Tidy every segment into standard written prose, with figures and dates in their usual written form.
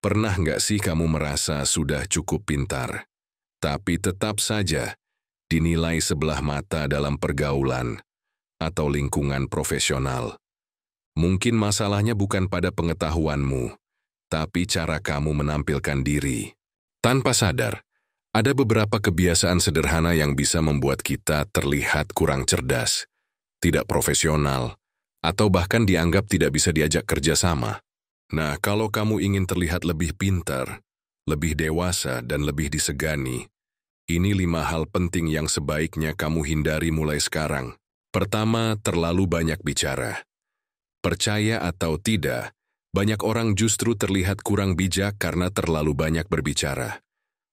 Pernah nggak sih kamu merasa sudah cukup pintar, tapi tetap saja dinilai sebelah mata dalam pergaulan atau lingkungan profesional? Mungkin masalahnya bukan pada pengetahuanmu, tapi cara kamu menampilkan diri. Tanpa sadar, ada beberapa kebiasaan sederhana yang bisa membuat kita terlihat kurang cerdas, tidak profesional, atau bahkan dianggap tidak bisa diajak kerjasama. Nah, kalau kamu ingin terlihat lebih pintar, lebih dewasa, dan lebih disegani, ini 5 hal penting yang sebaiknya kamu hindari mulai sekarang. Pertama, terlalu banyak bicara. Percaya atau tidak, banyak orang justru terlihat kurang bijak karena terlalu banyak berbicara.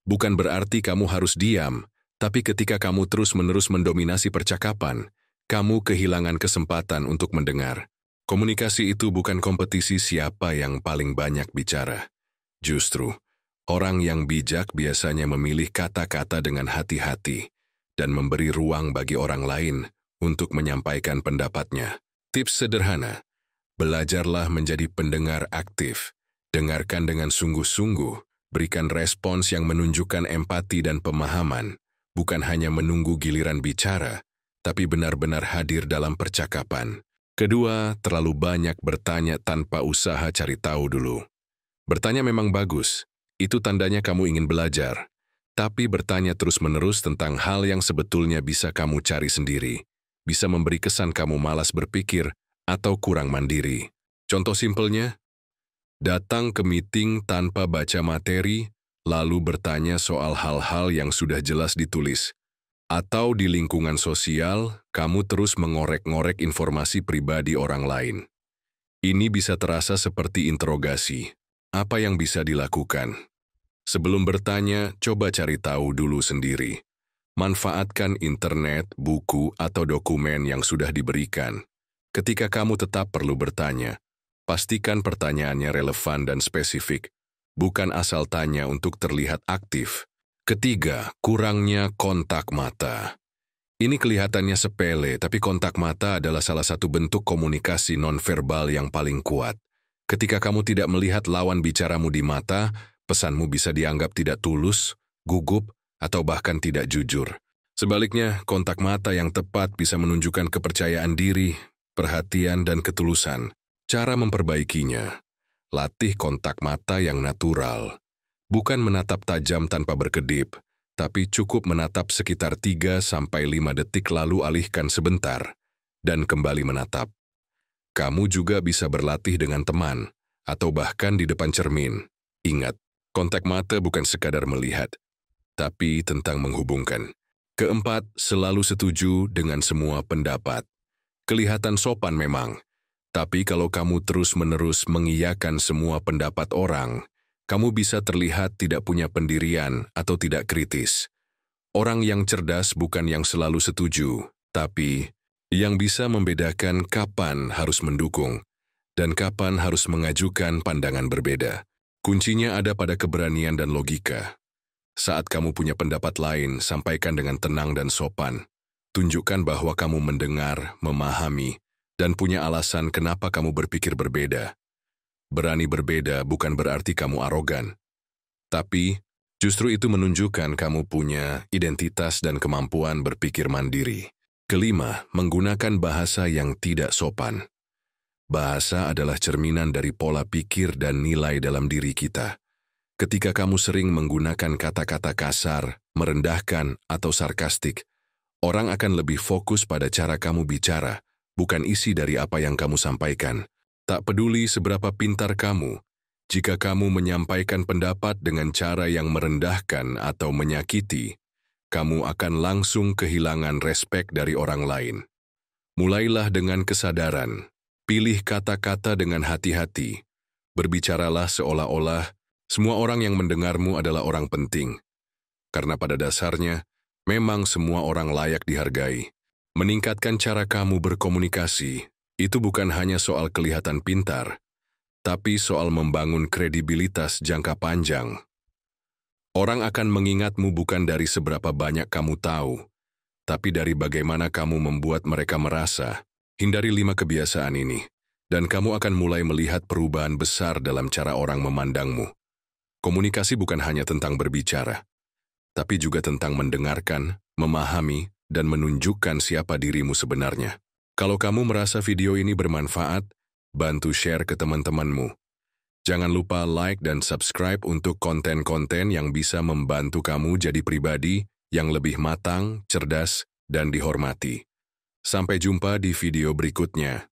Bukan berarti kamu harus diam, tapi ketika kamu terus-menerus mendominasi percakapan, kamu kehilangan kesempatan untuk mendengar. Komunikasi itu bukan kompetisi siapa yang paling banyak bicara. Justru, orang yang bijak biasanya memilih kata-kata dengan hati-hati dan memberi ruang bagi orang lain untuk menyampaikan pendapatnya. Tips sederhana, belajarlah menjadi pendengar aktif. Dengarkan dengan sungguh-sungguh, berikan respons yang menunjukkan empati dan pemahaman, bukan hanya menunggu giliran bicara, tapi benar-benar hadir dalam percakapan. Kedua, terlalu banyak bertanya tanpa usaha cari tahu dulu. Bertanya memang bagus, itu tandanya kamu ingin belajar. Tapi bertanya terus-menerus tentang hal yang sebetulnya bisa kamu cari sendiri, bisa memberi kesan kamu malas berpikir atau kurang mandiri. Contoh simpelnya, datang ke meeting tanpa baca materi, lalu bertanya soal hal-hal yang sudah jelas ditulis. Atau di lingkungan sosial, kamu terus mengorek-ngorek informasi pribadi orang lain. Ini bisa terasa seperti interogasi. Apa yang bisa dilakukan? Sebelum bertanya, coba cari tahu dulu sendiri. Manfaatkan internet, buku, atau dokumen yang sudah diberikan. Ketika kamu tetap perlu bertanya, pastikan pertanyaannya relevan dan spesifik, bukan asal tanya untuk terlihat aktif. Ketiga, kurangnya kontak mata. Ini kelihatannya sepele, tapi kontak mata adalah salah satu bentuk komunikasi nonverbal yang paling kuat. Ketika kamu tidak melihat lawan bicaramu di mata, pesanmu bisa dianggap tidak tulus, gugup, atau bahkan tidak jujur. Sebaliknya, kontak mata yang tepat bisa menunjukkan kepercayaan diri, perhatian, dan ketulusan. Cara memperbaikinya, latih kontak mata yang natural. Bukan menatap tajam tanpa berkedip, tapi cukup menatap sekitar 3-5 detik lalu alihkan sebentar, dan kembali menatap. Kamu juga bisa berlatih dengan teman, atau bahkan di depan cermin. Ingat, kontak mata bukan sekadar melihat, tapi tentang menghubungkan. Keempat, selalu setuju dengan semua pendapat. Kelihatan sopan memang, tapi kalau kamu terus-menerus mengiyakan semua pendapat orang, kamu bisa terlihat tidak punya pendirian atau tidak kritis. Orang yang cerdas bukan yang selalu setuju, tapi yang bisa membedakan kapan harus mendukung dan kapan harus mengajukan pandangan berbeda. Kuncinya ada pada keberanian dan logika. Saat kamu punya pendapat lain, sampaikan dengan tenang dan sopan. Tunjukkan bahwa kamu mendengar, memahami, dan punya alasan kenapa kamu berpikir berbeda. Berani berbeda bukan berarti kamu arogan, tapi justru itu menunjukkan kamu punya identitas dan kemampuan berpikir mandiri. Kelima, menggunakan bahasa yang tidak sopan. Bahasa adalah cerminan dari pola pikir dan nilai dalam diri kita. Ketika kamu sering menggunakan kata-kata kasar, merendahkan, atau sarkastik, orang akan lebih fokus pada cara kamu bicara, bukan isi dari apa yang kamu sampaikan. Tak peduli seberapa pintar kamu, jika kamu menyampaikan pendapat dengan cara yang merendahkan atau menyakiti, kamu akan langsung kehilangan respek dari orang lain. Mulailah dengan kesadaran, pilih kata-kata dengan hati-hati, berbicaralah seolah-olah semua orang yang mendengarmu adalah orang penting. Karena pada dasarnya, memang semua orang layak dihargai. Meningkatkan cara kamu berkomunikasi, itu bukan hanya soal kelihatan pintar, tapi soal membangun kredibilitas jangka panjang. Orang akan mengingatmu bukan dari seberapa banyak kamu tahu, tapi dari bagaimana kamu membuat mereka merasa. Hindari 5 kebiasaan ini, dan kamu akan mulai melihat perubahan besar dalam cara orang memandangmu. Komunikasi bukan hanya tentang berbicara, tapi juga tentang mendengarkan, memahami, dan menunjukkan siapa dirimu sebenarnya. Kalau kamu merasa video ini bermanfaat, bantu share ke teman-temanmu. Jangan lupa like dan subscribe untuk konten-konten yang bisa membantu kamu jadi pribadi yang lebih matang, cerdas, dan dihormati. Sampai jumpa di video berikutnya.